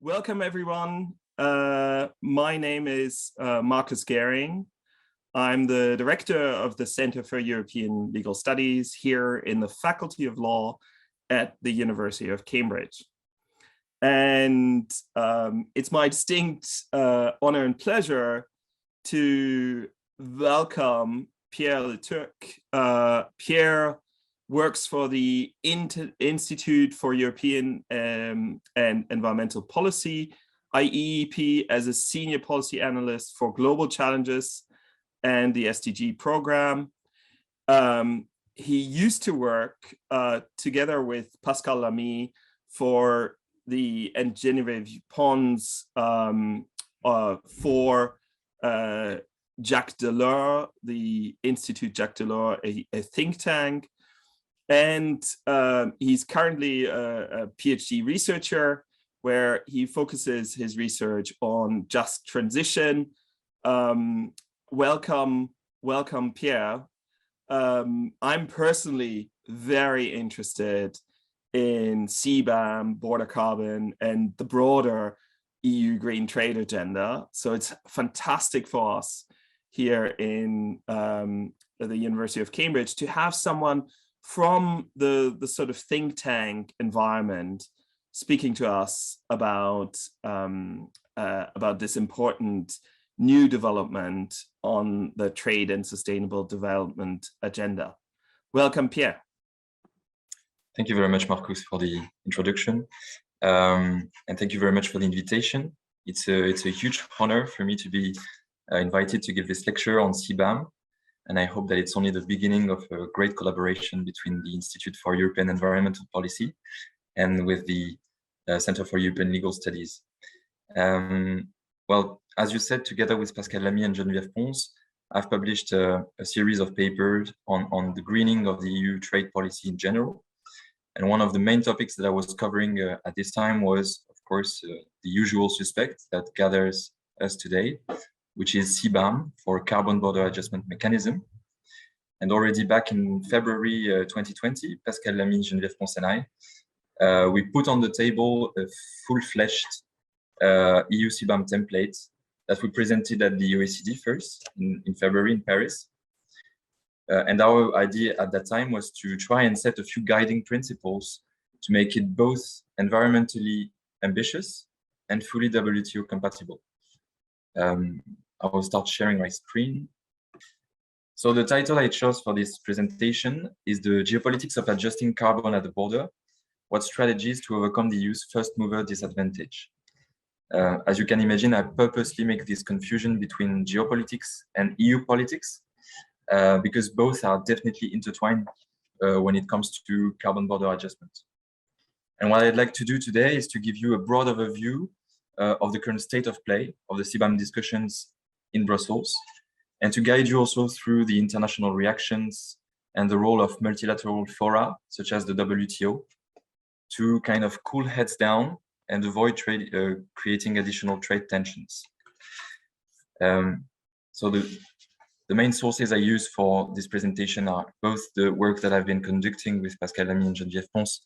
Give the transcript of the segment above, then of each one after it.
Welcome, everyone. My name is Marcus Gehring. I'm the director of the Center for European Legal Studies here in the Faculty of Law at the University of Cambridge. And it's my distinct honor and pleasure to welcome Pierre Leturcq. Pierre works for the Institute for European and Environmental Policy, IEEP, as a Senior Policy Analyst for Global Challenges and the SDG program. He used to work together with Pascal Lamy and Geneviève Pons for Jacques Delors, the Institute Jacques Delors, a think tank. And he's currently a Ph.D. researcher where he focuses his research on just transition. Welcome, Pierre. I'm personally very interested in CBAM, border carbon, and the broader EU green trade agenda. So it's fantastic for us here in the University of Cambridge to have someone from the sort of think tank environment speaking to us about this important new development on the trade and sustainable development agenda. Welcome, Pierre. Thank you very much, Marcus, for the introduction. And thank you very much for the invitation. It's a huge honor for me to be invited to give this lecture on CBAM. And I hope that it's only the beginning of a great collaboration between the Institute for European Environmental Policy and with the Center for European Legal Studies. Well, as you said, together with Pascal Lamy and Geneviève Pons, I've published a series of papers on the greening of the EU trade policy in general. And one of the main topics that I was covering at this time was, of course, the usual suspect that gathers us today, which is CBAM, for Carbon Border Adjustment Mechanism. And already back in February 2020, Pascal Lamy, Geneviève Pons and I, we put on the table a full-fledged EU CBAM template that we presented at the OECD first in February in Paris. And our idea at that time was to try and set a few guiding principles to make it both environmentally ambitious and fully WTO compatible. I will start sharing my screen. So the title I chose for this presentation is The Geopolitics of Adjusting Carbon at the Border: What Strategies to Overcome the EU's First Mover Disadvantage. As you can imagine, I purposely make this confusion between geopolitics and EU politics because both are definitely intertwined when it comes to carbon border adjustment. And what I'd like to do today is to give you a broad overview of the current state of play of the CBAM discussions in Brussels, and to guide you also through the international reactions and the role of multilateral fora, such as the WTO, to kind of cool heads down and avoid creating additional trade tensions. So the main sources I use for this presentation are both the work that I've been conducting with Pascal Lamy and Geneviève Pons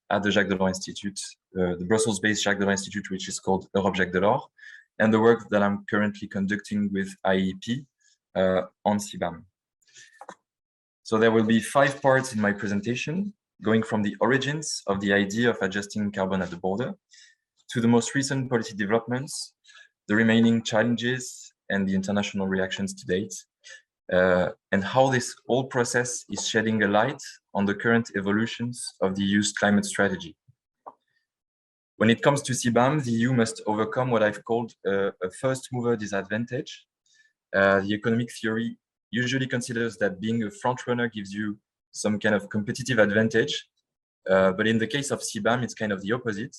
at the Jacques Delors Institute, the Brussels-based Jacques Delors Institute, which is called Europe Jacques Delors, and the work that I'm currently conducting with IEEP on CBAM. So there will be 5 parts in my presentation, going from the origins of the idea of adjusting carbon at the border to the most recent policy developments, the remaining challenges and the international reactions to date, and how this whole process is shedding a light on the current evolutions of the EU's climate strategy. When it comes to CBAM, the EU must overcome what I've called a first mover disadvantage. The economic theory usually considers that being a front runner gives you some kind of competitive advantage. But in the case of CBAM, it's kind of the opposite,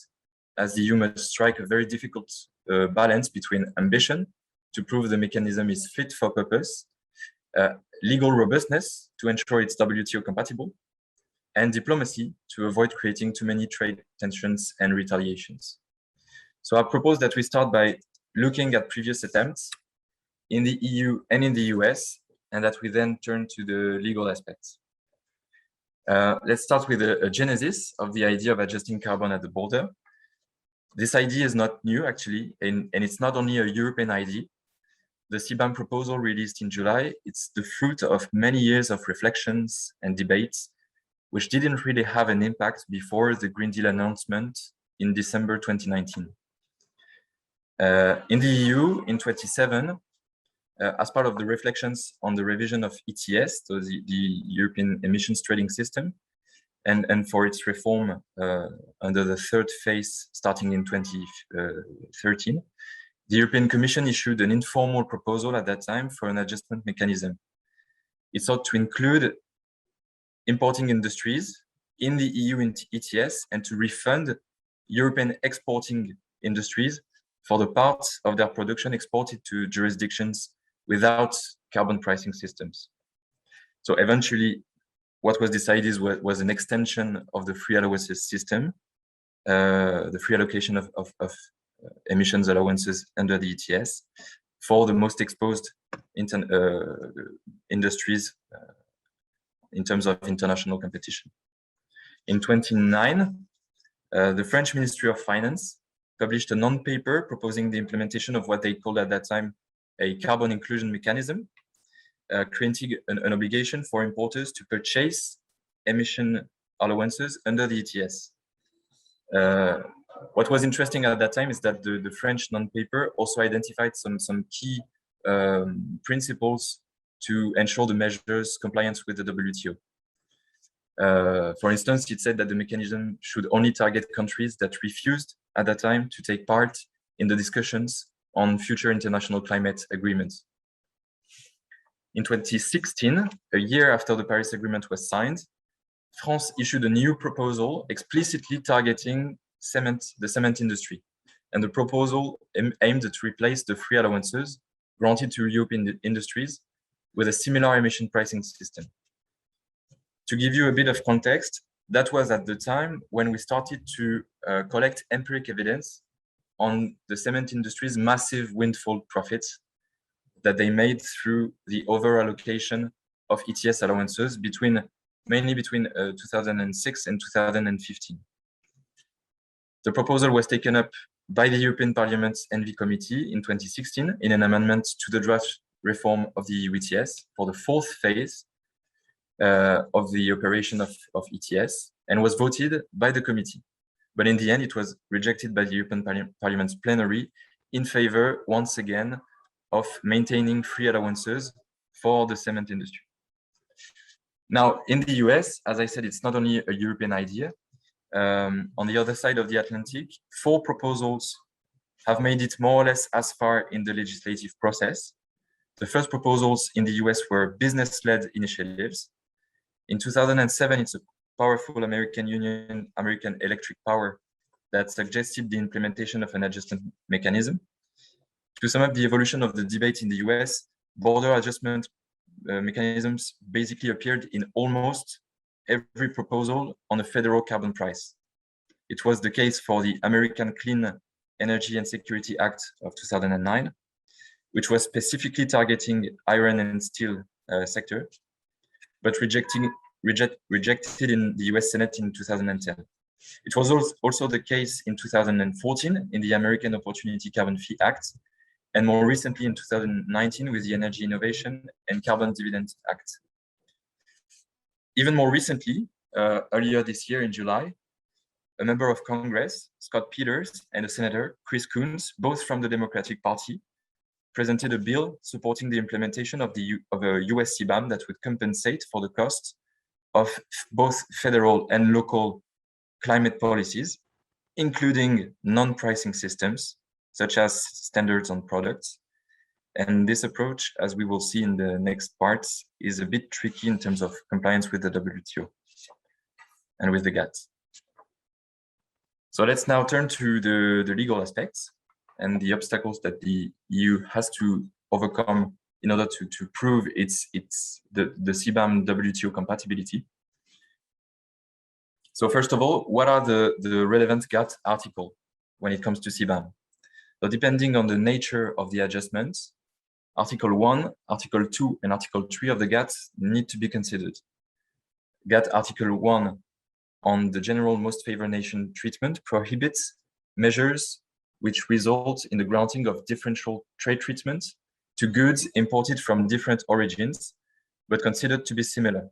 as the EU must strike a very difficult balance between ambition to prove the mechanism is fit for purpose, legal robustness to ensure it's WTO compatible, and diplomacy to avoid creating too many trade tensions and retaliations. So I propose that we start by looking at previous attempts in the EU and in the US, and that we then turn to the legal aspects. Let's start with a genesis of the idea of adjusting carbon at the border. This idea is not new, actually, and it's not only a European idea. The CBAM proposal released in July, it's the fruit of many years of reflections and debates, which didn't really have an impact before the Green Deal announcement in December 2019. In the EU, in 2027, as part of the reflections on the revision of ETS, so the European Emissions Trading System, and for its reform under the third phase starting in 2013, the European Commission issued an informal proposal at that time for an adjustment mechanism. It sought to include importing industries in the EU ETS and to refund European exporting industries for the parts of their production exported to jurisdictions without carbon pricing systems. So eventually, what was decided was an extension of the free allowances system, the free allocation of emissions allowances under the ETS for the most exposed industries in terms of international competition. In 2009, the French Ministry of Finance published a non-paper proposing the implementation of what they called at that time a carbon inclusion mechanism, creating an obligation for importers to purchase emission allowances under the ETS. What was interesting at that time is that the French non-paper also identified some key principles to ensure the measures compliance with the WTO. For instance, it said that the mechanism should only target countries that refused at that time to take part in the discussions on future international climate agreements. In 2016, a year after the Paris Agreement was signed, France issued a new proposal explicitly targeting the cement industry. And the proposal aimed to replace the free allowances granted to European industries with a similar emission pricing system. To give you a bit of context, that was at the time when we started to collect empiric evidence on the cement industry's massive windfall profits that they made through the over-allocation of ETS allowances mainly between 2006 and 2015. The proposal was taken up by the European Parliament's ENVI Committee in 2016 in an amendment to the draft reform of the EU ETS for the fourth phase of the operation of ETS and was voted by the committee. But in the end, it was rejected by the European Parliament's plenary in favor, once again, of maintaining free allowances for the cement industry. Now, in the US, as I said, it's not only a European idea. On the other side of the Atlantic, 4 proposals have made it more or less as far in the legislative process. The first proposals in the US were business-led initiatives. In 2007, it's a powerful American union, American Electric Power, that suggested the implementation of an adjustment mechanism. To sum up the evolution of the debate in the US, border adjustment mechanisms basically appeared in almost every proposal on a federal carbon price. It was the case for the American Clean Energy and Security Act of 2009, which was specifically targeting iron and steel sector, but rejected in the US Senate in 2010. It was also the case in 2014 in the American Opportunity Carbon Fee Act, and more recently in 2019 with the Energy Innovation and Carbon Dividend Act. Even more recently, earlier this year in July, a member of Congress, Scott Peters, and a senator, Chris Coons, both from the Democratic Party, presented a bill supporting the implementation of a US CBAM that would compensate for the cost of both federal and local climate policies, including non-pricing systems, such as standards on products. And this approach, as we will see in the next parts, is a bit tricky in terms of compliance with the WTO and with the GATT. So let's now turn to the legal aspects and the obstacles that the EU has to overcome in order to prove the CBAM WTO compatibility. So first of all, what are the relevant GATT articles when it comes to CBAM? So depending on the nature of the adjustments, Article 1, Article 2, and Article 3 of the GATT need to be considered. GATT Article 1 on the general most favored nation treatment prohibits measures which result in the granting of differential trade treatment to goods imported from different origins, but considered to be similar.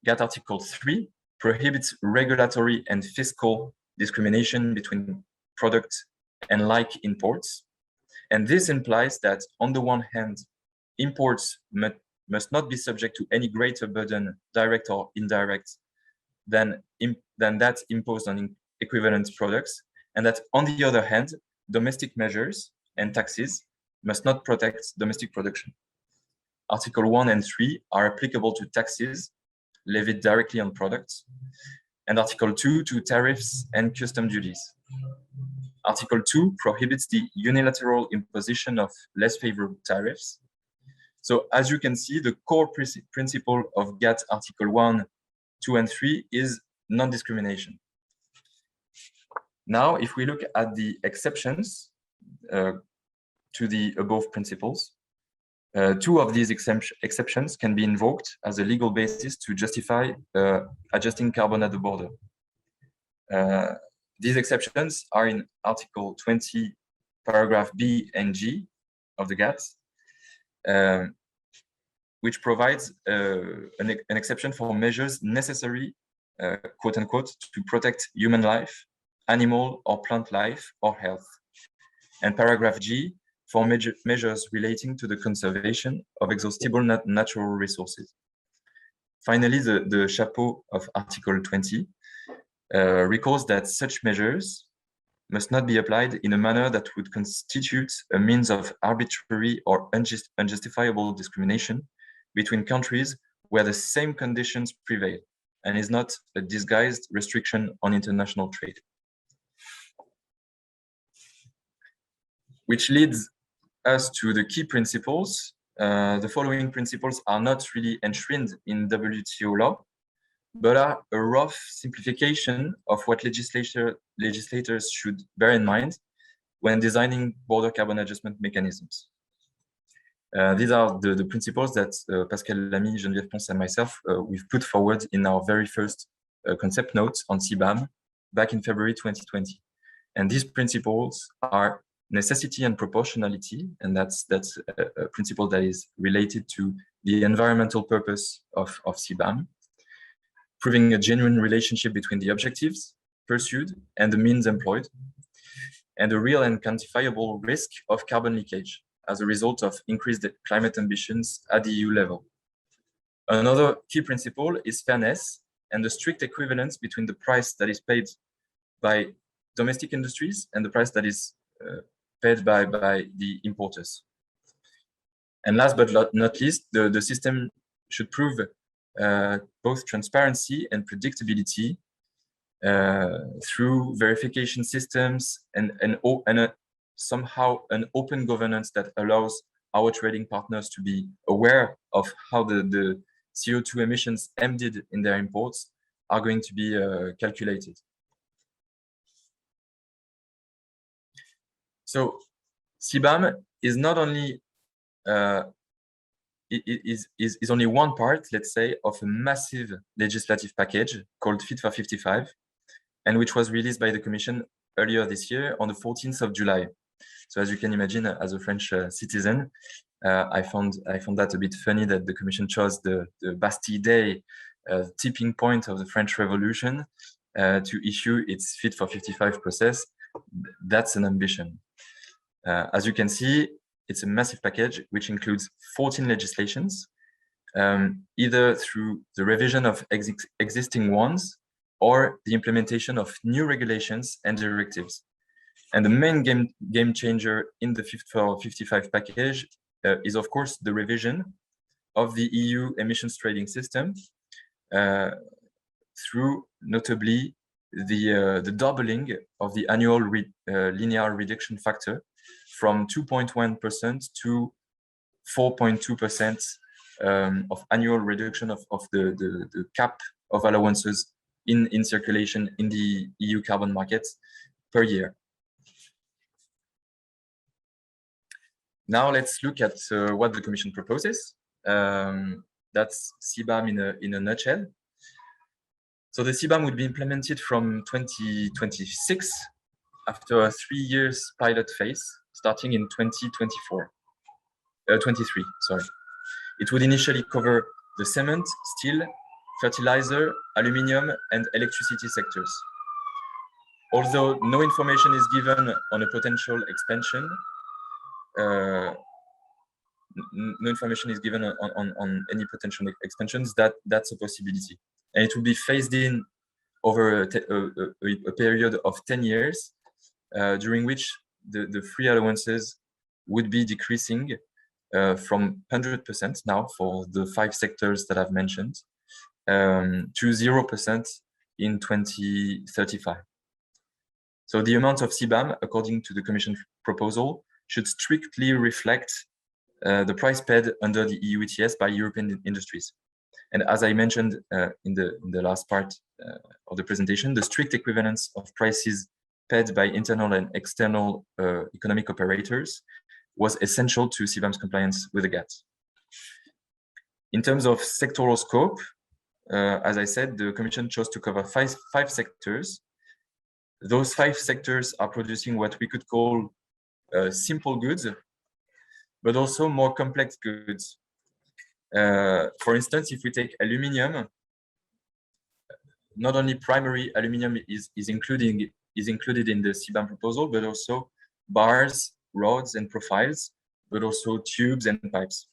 GATT Article 3 prohibits regulatory and fiscal discrimination between product and like imports. And this implies that, on the one hand, imports must not be subject to any greater burden, direct or indirect, than that imposed on equivalent products, and that, on the other hand, domestic measures and taxes must not protect domestic production. Article 1 and 3 are applicable to taxes levied directly on products, and Article 2 to tariffs and custom duties. Article 2 prohibits the unilateral imposition of less favorable tariffs. So as you can see, the core principle of GATT Article 1, 2, and 3 is non-discrimination. Now, if we look at the exceptions to the above principles, two of these exceptions can be invoked as a legal basis to justify adjusting carbon at the border. These exceptions are in Article 20, paragraph B and G of the GATT, which provides an exception for measures necessary, quote unquote, to protect human life, animal or plant life or health. And paragraph G for measures relating to the conservation of exhaustible natural resources. Finally, the chapeau of Article 20 recalls that such measures must not be applied in a manner that would constitute a means of arbitrary or unjustifiable discrimination between countries where the same conditions prevail, and is not a disguised restriction on international trade. Which leads us to the key principles. The following principles are not really enshrined in WTO law, but are a rough simplification of what legislators should bear in mind when designing border carbon adjustment mechanisms. These are the principles that Pascal Lamy, Geneviève Pons, and myself, we've put forward in our very first concept note on CBAM back in February 2020. And these principles are necessity and proportionality, and that's a principle that is related to the environmental purpose of CBAM, proving a genuine relationship between the objectives pursued and the means employed, and a real and quantifiable risk of carbon leakage as a result of increased climate ambitions at the EU level. Another key principle is fairness and the strict equivalence between the price that is paid by domestic industries and the price that is paid by the importers. And last but not least, the system should prove both transparency and predictability through verification systems and somehow an open governance that allows our trading partners to be aware of how the CO2 emissions embedded in their imports are going to be calculated. So CBAM is not only is only one part, let's say, of a massive legislative package called Fit for 55, and which was released by the Commission earlier this year on the 14th of July. So as you can imagine, as a French citizen, I found that a bit funny that the Commission chose the Bastille Day, tipping point of the French Revolution, to issue its Fit for 55 process. That's an ambition. As you can see, it's a massive package which includes 14 legislations, either through the revision of existing ones or the implementation of new regulations and directives. And the main game changer in the Fit for 55 package is, of course, the revision of the EU emissions trading system through notably the doubling of the annual linear reduction factor from 2.1% to 4.2% of annual reduction of the cap of allowances in circulation in the EU carbon markets per year. Now let's look at what the Commission proposes. That's CBAM in a nutshell. So the CBAM would be implemented from 2026 after a 3 years pilot phase starting in 2023, sorry. It would initially cover the cement, steel, fertilizer, aluminium, and electricity sectors. Although no information is given on a potential expansion, no information is given on any potential expansions, that's a possibility. And it will be phased in over a period of 10 years, during which the free allowances would be decreasing from 100% now for the 5 sectors that I've mentioned, to 0% in 2035. So the amount of CBAM, according to the Commission proposal, should strictly reflect the price paid under the EU ETS by European industries. And as I mentioned in the last part of the presentation, the strict equivalence of prices paid by internal and external economic operators was essential to CBAM's compliance with the GATT. In terms of sectoral scope, as I said, the Commission chose to cover five sectors. Those 5 sectors are producing what we could call simple goods, but also more complex goods. For instance, if we take aluminium, not only primary aluminium is included in the CBAM proposal, but also bars, rods, and profiles, but also tubes and pipes.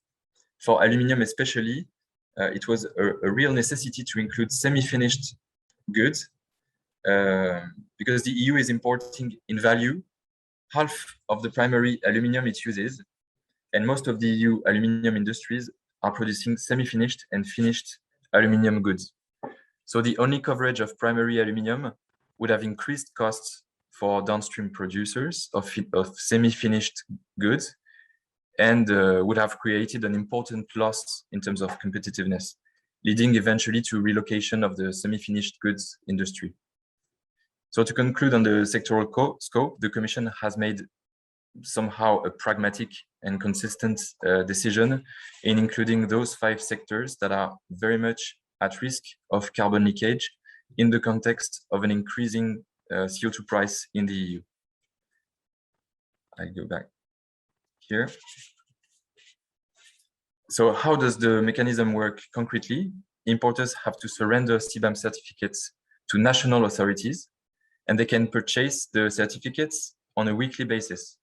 For aluminium especially, it was a real necessity to include semi-finished goods, because the EU is importing in value half of the primary aluminium it uses, and most of the EU aluminium industries are producing semi-finished and finished aluminium goods. So the only coverage of primary aluminium would have increased costs for downstream producers of semi-finished goods, and would have created an important loss in terms of competitiveness, leading eventually to relocation of the semi-finished goods industry. So to conclude on the sectoral scope, the Commission has made somehow a pragmatic and consistent decision in including those 5 sectors that are very much at risk of carbon leakage in the context of an increasing CO2 price in the EU. I go back here. So how does the mechanism work concretely? Importers have to surrender CBAM certificates to national authorities, and they can purchase the certificates on a weekly basis.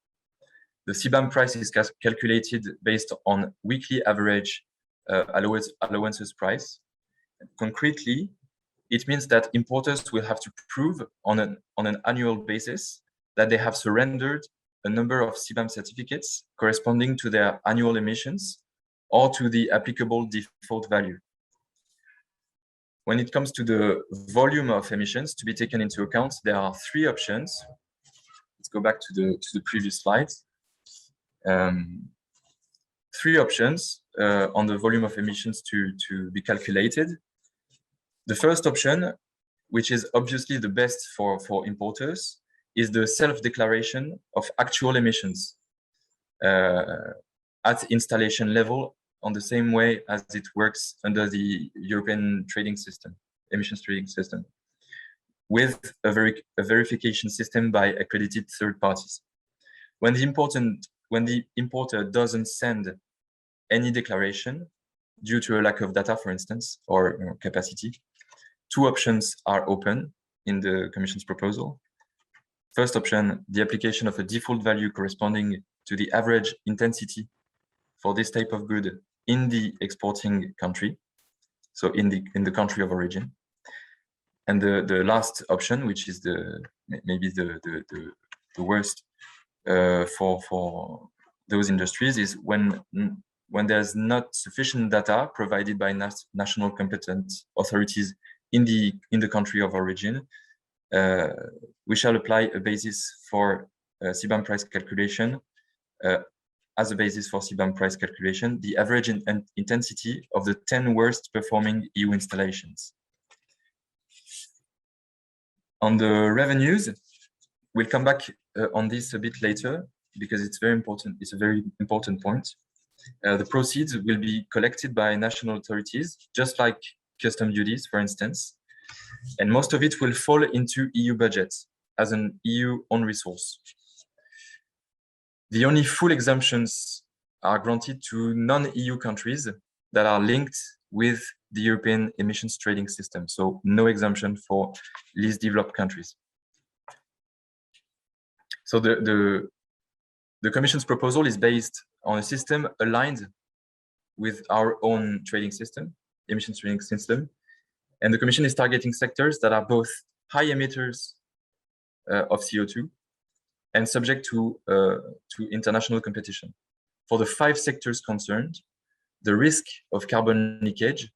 The CBAM price is calculated based on weekly average allowances price. Concretely, it means that importers will have to prove on an annual basis that they have surrendered a number of CBAM certificates corresponding to their annual emissions or to the applicable default value. When it comes to the volume of emissions to be taken into account, there are 3 options. Let's go back to the previous slides. 3 options on the volume of emissions to be calculated. The first option, which is obviously the best for importers, is the self-declaration of actual emissions at installation level, on the same way as it works under the European trading system, emissions trading system, with a verification system by accredited third parties. When the importer doesn't send any declaration due to a lack of data, for instance, or capacity, 2 options are open in the Commission's proposal. First option, the application of a default value corresponding to the average intensity for this type of good in the exporting country, so in the country of origin. And the last option, which is maybe the worst for those industries, is when there's not sufficient data provided by national competent authorities in the country of origin, we shall apply a basis for CBAM price calculation as a basis for CBAM price calculation, the average intensity of the 10 worst performing EU installations. On the revenues, we'll come back on this a bit later because it's very important. It's a very important point. The proceeds will be collected by national authorities, just like custom duties, for instance, and most of it will fall into EU budgets. as an EU own resource. The only full exemptions are granted to non-EU countries that are linked with the European emissions trading system. So no exemption for least developed countries. So the Commission's proposal is based on a system aligned with our own trading system, emissions trading system. And the Commission is targeting sectors that are both high emitters of CO2 and subject to international competition. For the 5 sectors concerned, the risk of carbon leakage,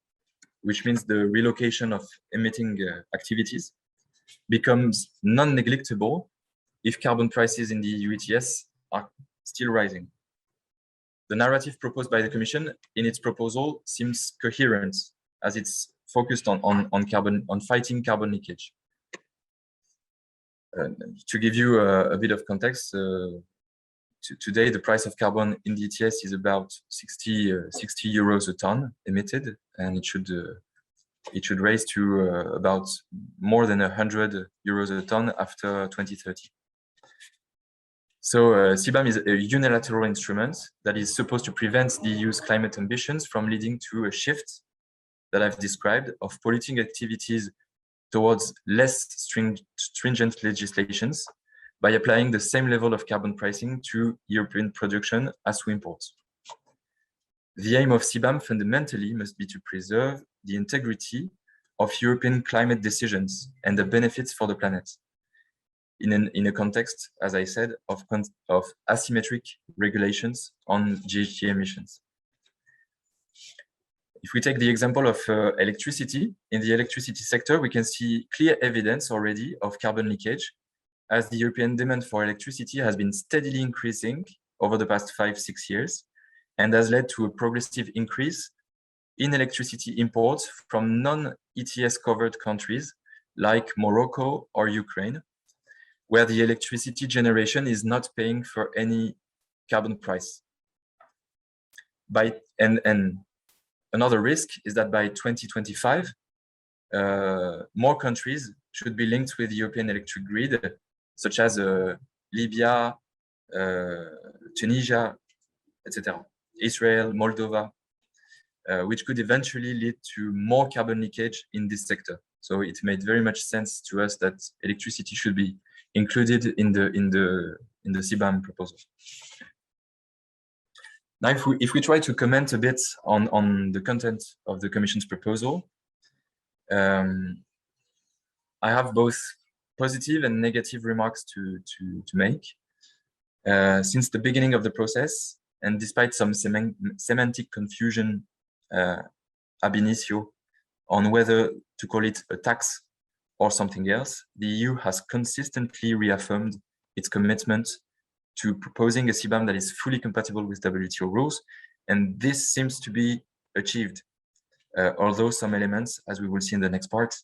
which means the relocation of emitting activities, becomes non-neglectable if carbon prices in the EU ETS are still rising. The narrative proposed by the Commission in its proposal seems coherent, as it's focused on fighting carbon leakage. To give you a bit of context, today the price of carbon in the ETS is about 60 euros a ton emitted, and it should raise to about more than 100 euros a ton after 2030. So CBAM is a unilateral instrument that is supposed to prevent the EU's climate ambitions from leading to a shift that I've described of polluting activities towards less stringent legislations by applying the same level of carbon pricing to European production as to imports. The aim of CBAM fundamentally must be to preserve the integrity of European climate decisions and the benefits for the planet in a context, as I said, of asymmetric regulations on GHG emissions. If we take the example of electricity, in the electricity sector, we can see clear evidence already of carbon leakage, as the European demand for electricity has been steadily increasing over the past 5-6 years, and has led to a progressive increase in electricity imports from non-ETS covered countries like Morocco or Ukraine, where the electricity generation is not paying for any carbon price. And another risk is that by 2025, more countries should be linked with the European electric grid, such as Libya, Tunisia, etc., Israel, Moldova, which could eventually lead to more carbon leakage in this sector. So it made very much sense to us that electricity should be included in the CBAM proposal. Now, if we try to comment a bit on the content of the Commission's proposal, I have both positive and negative remarks to make. Since the beginning of the process, and despite some semantic confusion ab initio on whether to call it a tax or something else, the EU has consistently reaffirmed its commitment to proposing a CBAM that is fully compatible with WTO rules, and this seems to be achieved, although some elements, as we will see in the next part,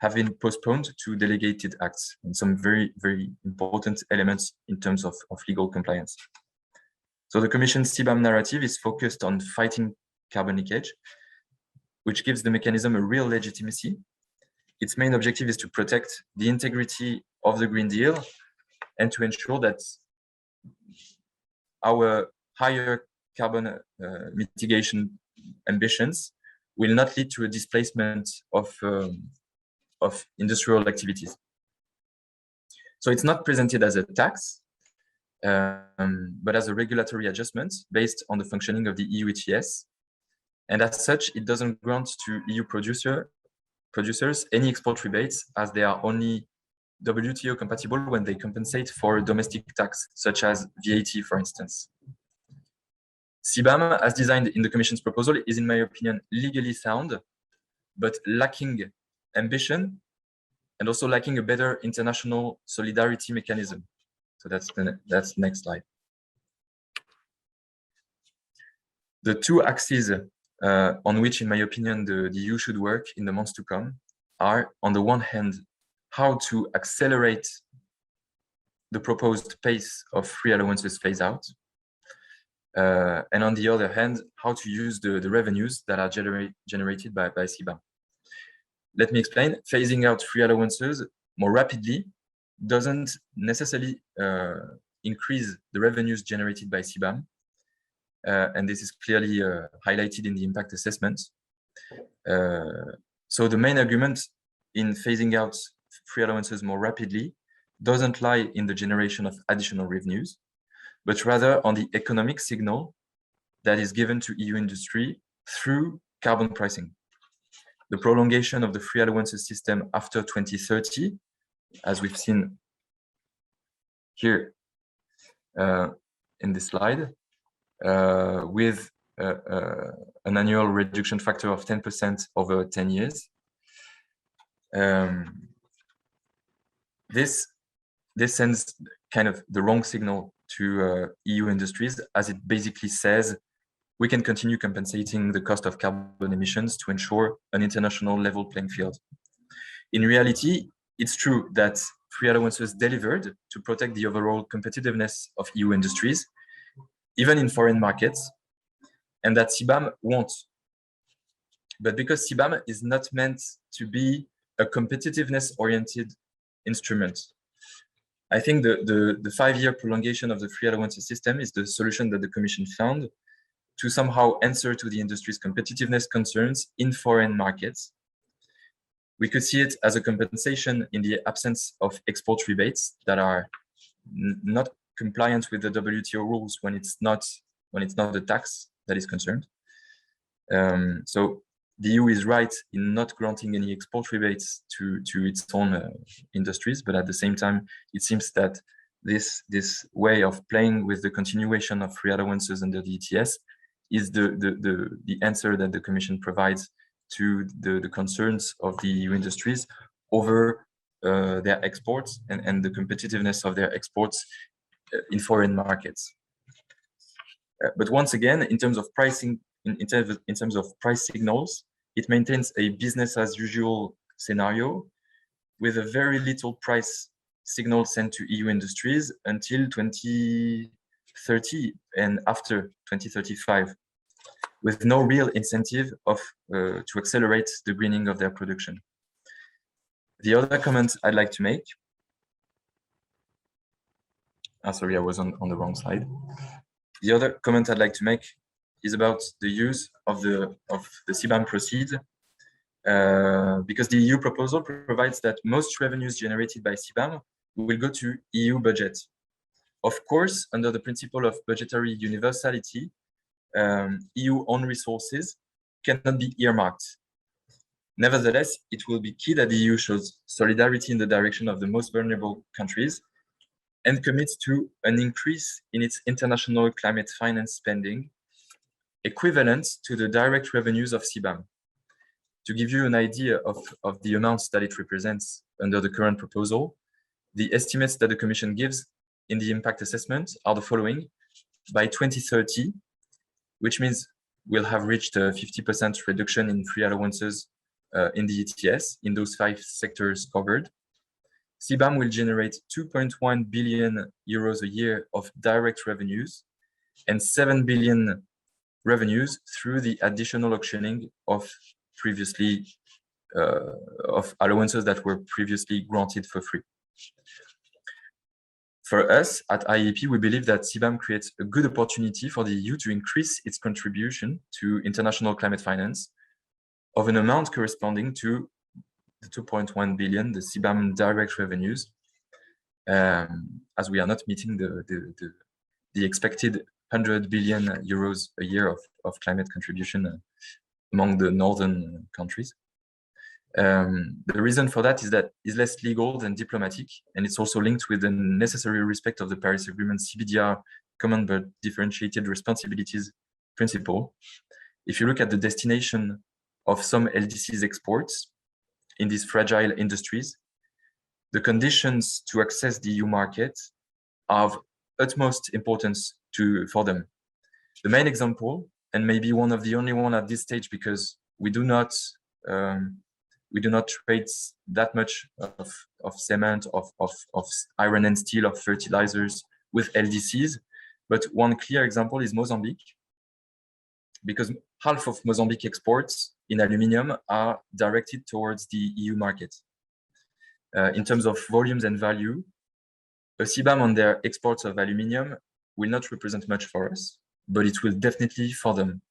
have been postponed to delegated acts, and some very, very important elements in terms of legal compliance. So the Commission's CBAM narrative is focused on fighting carbon leakage, which gives the mechanism a real legitimacy. Its main objective is to protect the integrity of the Green Deal and to ensure that our higher carbon mitigation ambitions will not lead to a displacement of industrial activities. So it's not presented as a tax, but as a regulatory adjustment based on the functioning of the EU ETS. And as such, it doesn't grant to EU producers any export rebates, as they are only WTO compatible when they compensate for a domestic tax, such as VAT, for instance. CBAM, as designed in the Commission's proposal, is, in my opinion, legally sound, but lacking ambition and also lacking a better international solidarity mechanism. So that's the next slide. The two axes on which, in my opinion, the EU should work in the months to come are, on the one hand, how to accelerate the proposed pace of free allowances phase out, and on the other hand, how to use the revenues that are generated by CBAM. Let me explain. Phasing out free allowances more rapidly doesn't necessarily increase the revenues generated by CBAM. And this is clearly highlighted in the impact assessment. So the main argument in phasing out free allowances more rapidly doesn't lie in the generation of additional revenues, but rather on the economic signal that is given to EU industry through carbon pricing. The prolongation of the free allowances system after 2030, as we've seen here in this slide, with an annual reduction factor of 10% over 10 years. This sends kind of the wrong signal to EU industries, as it basically says we can continue compensating the cost of carbon emissions to ensure an international level playing field. In reality, it's true that free allowances delivered to protect the overall competitiveness of EU industries, even in foreign markets, and that CBAM won't. But because CBAM is not meant to be a competitiveness-oriented instrument, I think the 5-year prolongation of the free allowances system is the solution that the Commission found to somehow answer to the industry's competitiveness concerns in foreign markets. We could see it as a compensation in the absence of export rebates that are not compliant with the WTO rules when it's not the tax that is concerned. So the EU is right in not granting any export rebates to its own industries, but at the same time, it seems that this way of playing with the continuation of free allowances under the ETS is the answer that the Commission provides to the concerns of the EU industries over their exports and the competitiveness of their exports in foreign markets. But once again, in terms of pricing, in terms of price signals, it maintains a business as usual scenario with a very little price signal sent to EU industries until 2030 and after 2035, with no real incentive to accelerate the greening of their production. The other comment I'd like to make, sorry, I was on the wrong slide. The other comment I'd like to make is about the use of the CBAM proceeds, because the EU proposal provides that most revenues generated by CBAM will go to EU budget. Of course, under the principle of budgetary universality, EU own resources cannot be earmarked. Nevertheless, it will be key that the EU shows solidarity in the direction of the most vulnerable countries and commits to an increase in its international climate finance spending equivalent to the direct revenues of CBAM. To give you an idea of the amounts that it represents under the current proposal, the estimates that the Commission gives in the impact assessment are the following. By 2030, which means we'll have reached a 50% reduction in free allowances in the ETS in those 5 sectors covered, CBAM will generate 2.1 billion euros a year of direct revenues and 7 billion revenues through the additional auctioning of previously of allowances that were previously granted for free. For us at IEEP, we believe that CBAM creates a good opportunity for the EU to increase its contribution to international climate finance of an amount corresponding to the 2.1 billion, the CBAM direct revenues, as we are not meeting the expected 100 billion euros a year of climate contribution among the northern countries. The reason for that is less legal than diplomatic, and it's also linked with the necessary respect of the Paris Agreement CBDR, common but differentiated responsibilities principle. If you look at the destination of some LDC's exports in these fragile industries, the conditions to access the EU market are of utmost importance for them. The main example, and maybe one of the only one at this stage, because we do not trade that much of cement, of iron and steel, of fertilizers with LDCs, but one clear example is Mozambique, because half of Mozambique exports in aluminium are directed towards the EU market. In terms of volumes and value, a CBAM on their exports of aluminium will not represent much for us, but it will definitely for them.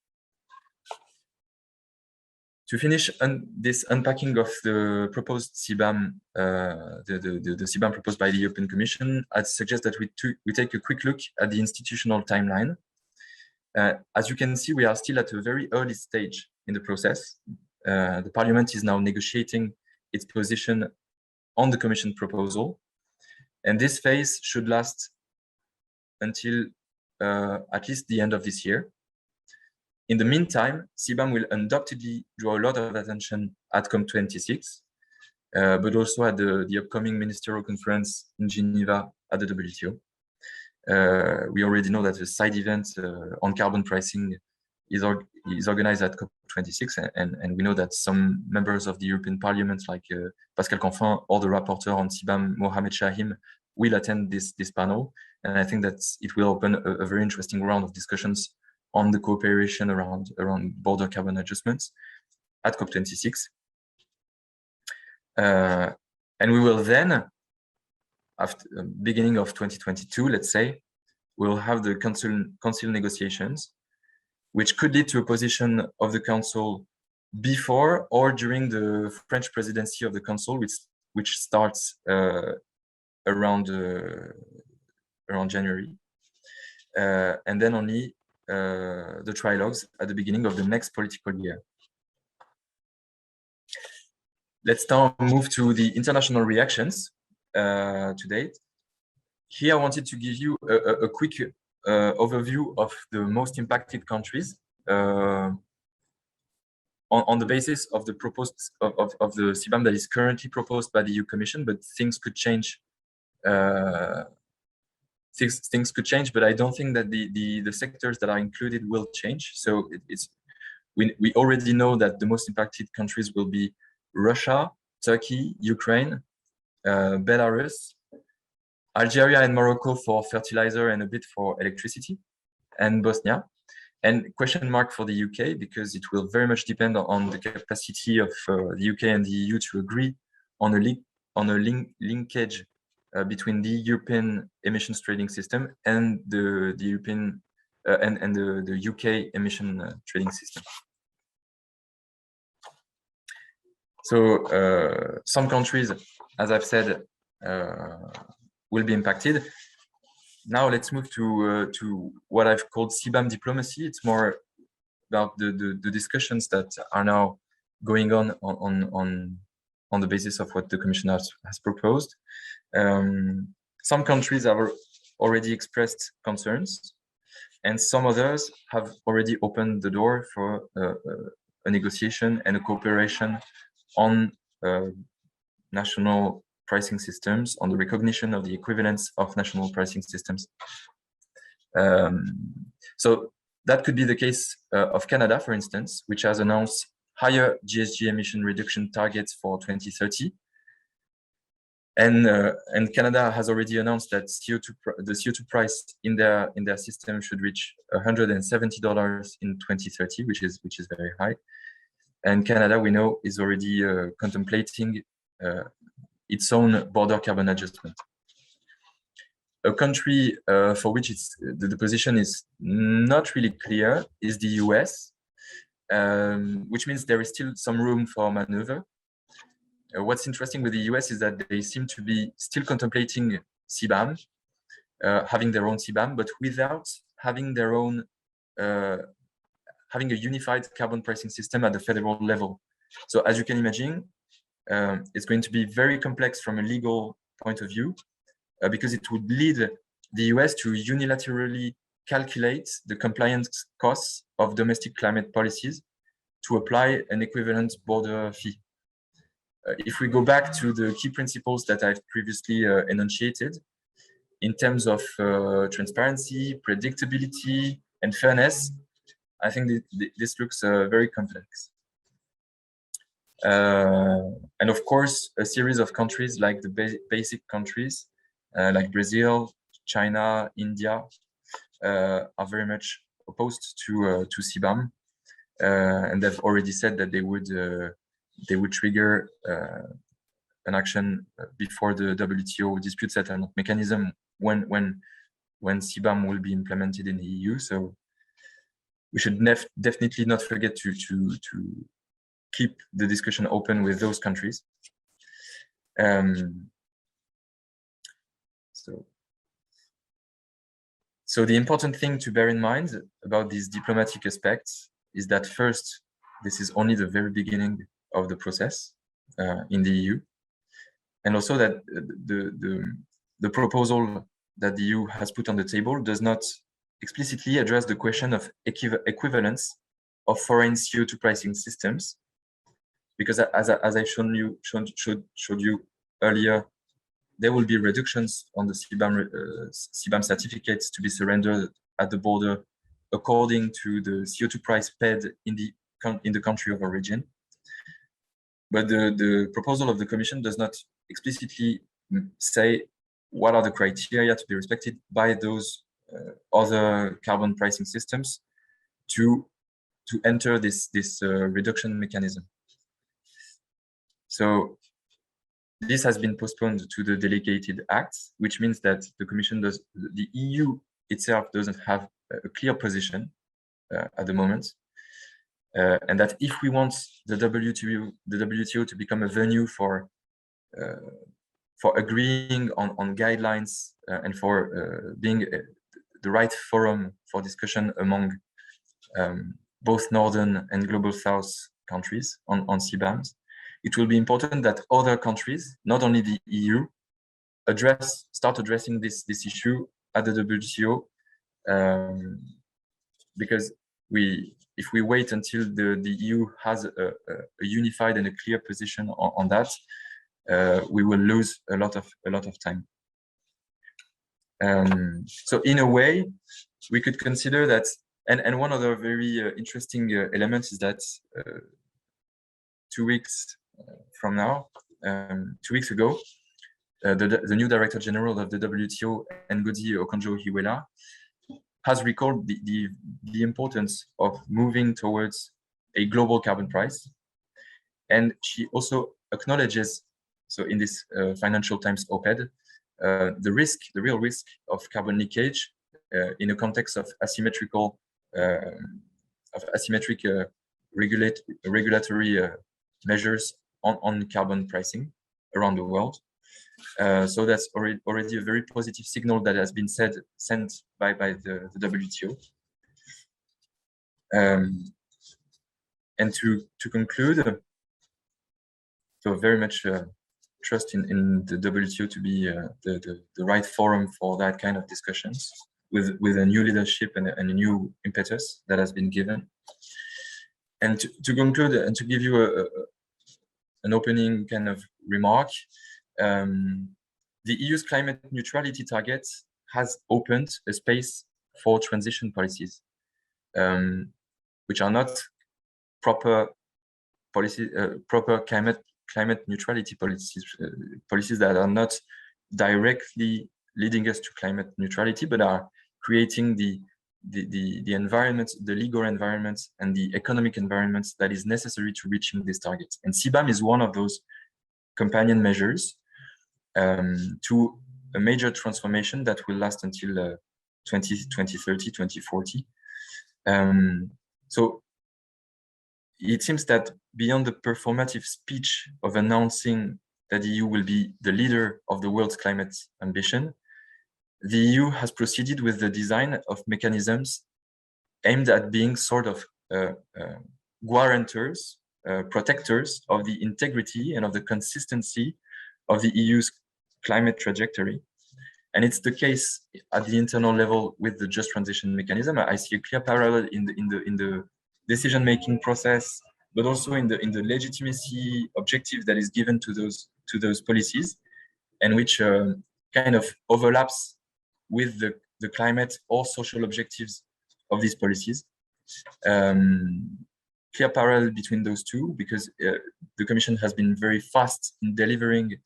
To finish this unpacking of the proposed CBAM, the CBAM proposed by the European Commission, I'd suggest that we take a quick look at the institutional timeline. As you can see, we are still at a very early stage in the process. The Parliament is now negotiating its position on the Commission proposal, and this phase should last until at least the end of this year. In the meantime, CBAM will undoubtedly draw a lot of attention at COP26, but also at the upcoming ministerial conference in Geneva at the WTO. We already know that a side event on carbon pricing is organized at COP26, and we know that some members of the European Parliament, like Pascal Canfin or the rapporteur on CBAM, Mohamed Shahim, will attend this panel. And I think that it will open a very interesting round of discussions on the cooperation around border carbon adjustments at COP26. And we will then, after beginning of 2022, let's say, we'll have the council negotiations, which could lead to a position of the council before or during the French presidency of the council, which starts around January, and then only the trilogues at the beginning of the next political year. Let's now move to the international reactions to date. Here, I wanted to give you a quick overview of the most impacted countries on the basis of the proposed of the CBAM that is currently proposed by the EU Commission, but things could change. Things could change, but I don't think that the sectors that are included will change. So we already know that the most impacted countries will be Russia, Turkey, Ukraine, Belarus, Algeria and Morocco for fertilizer and a bit for electricity, and Bosnia. And question mark for the UK, because it will very much depend on the capacity of the UK and the EU to agree on a linkage between the European emissions trading system and the European and the UK emission trading system. So some countries, as I've said, will be impacted. Now let's move to what I've called CBAM diplomacy. It's more about the discussions that are now going on the basis of what the Commission has proposed. Some countries have already expressed concerns, and some others have already opened the door for a negotiation and a cooperation on national pricing systems, on the recognition of the equivalence of national pricing systems. So that could be the case of Canada, for instance, which has announced higher GHG emission reduction targets for 2030. And Canada has already announced that the CO2 price in their system should reach $170 in 2030, which is very high. And Canada, we know, is already contemplating its own border carbon adjustment. A country for which the position is not really clear is the US, which means there is still some room for maneuver. What's interesting with the US is that they seem to be still contemplating CBAM, having their own CBAM, but without having their own, having a unified carbon pricing system at the federal level. So as you can imagine, it's going to be very complex from a legal point of view, because it would lead the US to unilaterally calculate the compliance costs of domestic climate policies to apply an equivalent border fee. If we go back to the key principles that I've previously enunciated, in terms of transparency, predictability, and fairness, I think this looks very complex. And of course, a series of countries like the basic countries, like Brazil, China, India, are very much opposed to CBAM, and they've already said that they would trigger an action before the WTO dispute settlement mechanism when CBAM will be implemented in the EU. So we should definitely not forget to keep the discussion open with those countries. So the important thing to bear in mind about these diplomatic aspects is that first, this is only the very beginning of the process in the EU, and also that the proposal that the EU has put on the table does not explicitly address the question of equivalence of foreign CO2 pricing systems, because as I showed you earlier, there will be reductions on the CBAM certificates to be surrendered at the border according to the CO2 price paid in the country of origin. But the proposal of the Commission does not explicitly say what are the criteria to be respected by those other carbon pricing systems to enter this reduction mechanism. So this has been postponed to the delegated acts, which means that the EU itself doesn't have a clear position at the moment, and that if we want the WTO to become a venue for agreeing on guidelines and for being the right forum for discussion among both Northern and Global South countries on CBAMs, it will be important that other countries, not only the EU, start addressing this issue at the WTO, because if we wait until the EU has a unified and a clear position on that, we will lose a lot of time. So in a way, we could consider that, and one other very interesting element is that 2 weeks from now, 2 weeks ago, the new Director General of the WTO, Ngozi Okonjo-Iweala, has recalled the importance of moving towards a global carbon price. And she also acknowledges, so in this Financial Times op-ed, the real risk of carbon leakage in a context of asymmetric regulatory measures on carbon pricing around the world. So that's already a very positive signal that has been sent by the WTO. And to conclude, so very much trust in the WTO to be the right forum for that kind of discussions with a new leadership and a new impetus that has been given. And to conclude and to give you an opening kind of remark, the EU's climate neutrality target has opened a space for transition policies, which are not proper climate neutrality policies that are not directly leading us to climate neutrality, but are creating the environment, the legal environment, and the economic environments that is necessary to reaching these targets. And CBAM is one of those companion measures to a major transformation that will last until 2030, 2040. So it seems that beyond the performative speech of announcing that the EU will be the leader of the world's climate ambition, the EU has proceeded with the design of mechanisms aimed at being sort of guarantors, protectors of the integrity and of the consistency of the EU's climate trajectory. And it's the case at the internal level with the Just Transition mechanism. I see a clear parallel in the decision-making process, but also in the legitimacy objective that is given to those policies, and which kind of overlaps with the climate or social objectives of these policies. Clear parallel between those two, because the Commission has been very fast in delivering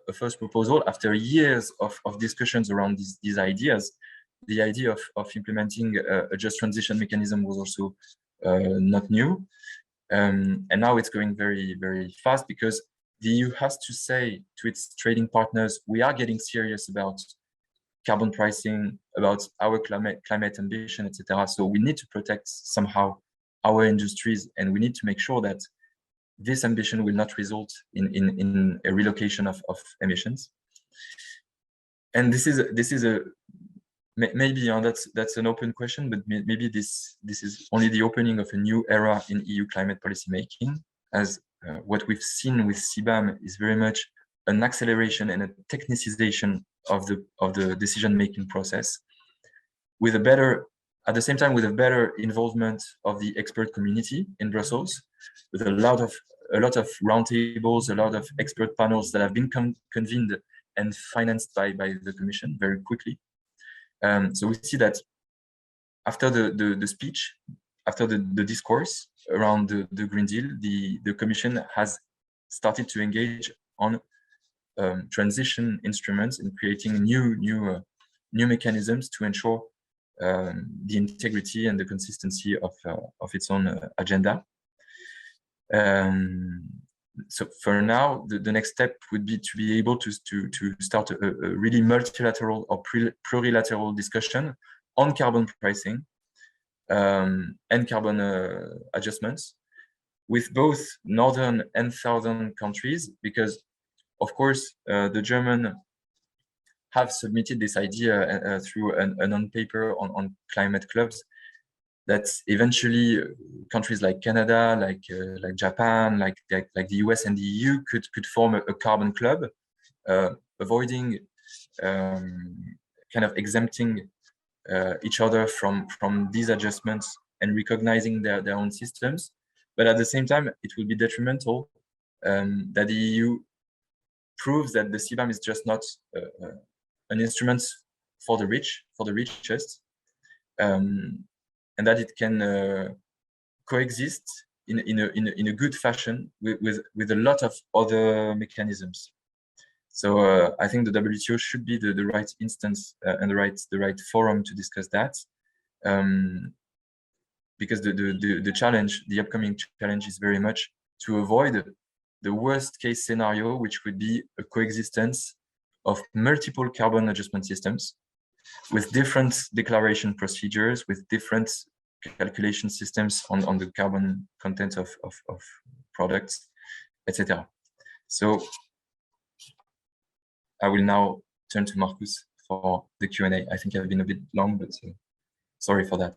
a first proposal after years of discussions around these ideas. The idea of implementing a Just Transition mechanism was also not new. And now it's going very, very fast, because the EU has to say to its trading partners, we are getting serious about carbon pricing, about our climate ambition, etc. So we need to protect somehow our industries, and we need to make sure that this ambition will not result in a relocation of emissions. And this is a maybe that's an open question, but maybe this is only the opening of a new era in EU climate policy making, as what we've seen with CBAM is very much an acceleration and a technicization of the decision-making process, with a better, at the same time, with a better involvement of the expert community in Brussels, with a lot of roundtables, a lot of expert panels that have been convened and financed by the Commission very quickly. So we see that after the speech, after the discourse around the Green Deal, the Commission has started to engage on transition instruments and creating new mechanisms to ensure the integrity and the consistency of its own agenda. So for now, the next step would be to be able to start a really multilateral or plurilateral discussion on carbon pricing and carbon adjustments with both northern and southern countries, because of course the German have submitted this idea through a non-paper on climate clubs, that eventually countries like Canada, like Japan, like the US and the EU could form a carbon club, avoiding kind of exempting each other from these adjustments and recognizing their own systems. But at the same time, it will be detrimental that the EU proves that the CBAM is just not an instrument for the richest, and that it can coexist in a good fashion with a lot of other mechanisms. So I think the WTO should be the right instance and the right forum to discuss that, because the challenge, the upcoming challenge, is very much to avoid the worst case scenario, which would be a coexistence of multiple carbon adjustment systems with different declaration procedures, with different calculation systems on the carbon content of products, etc. So I will now turn to Marcus for the Q&A. I think I've been a bit long, but sorry for that.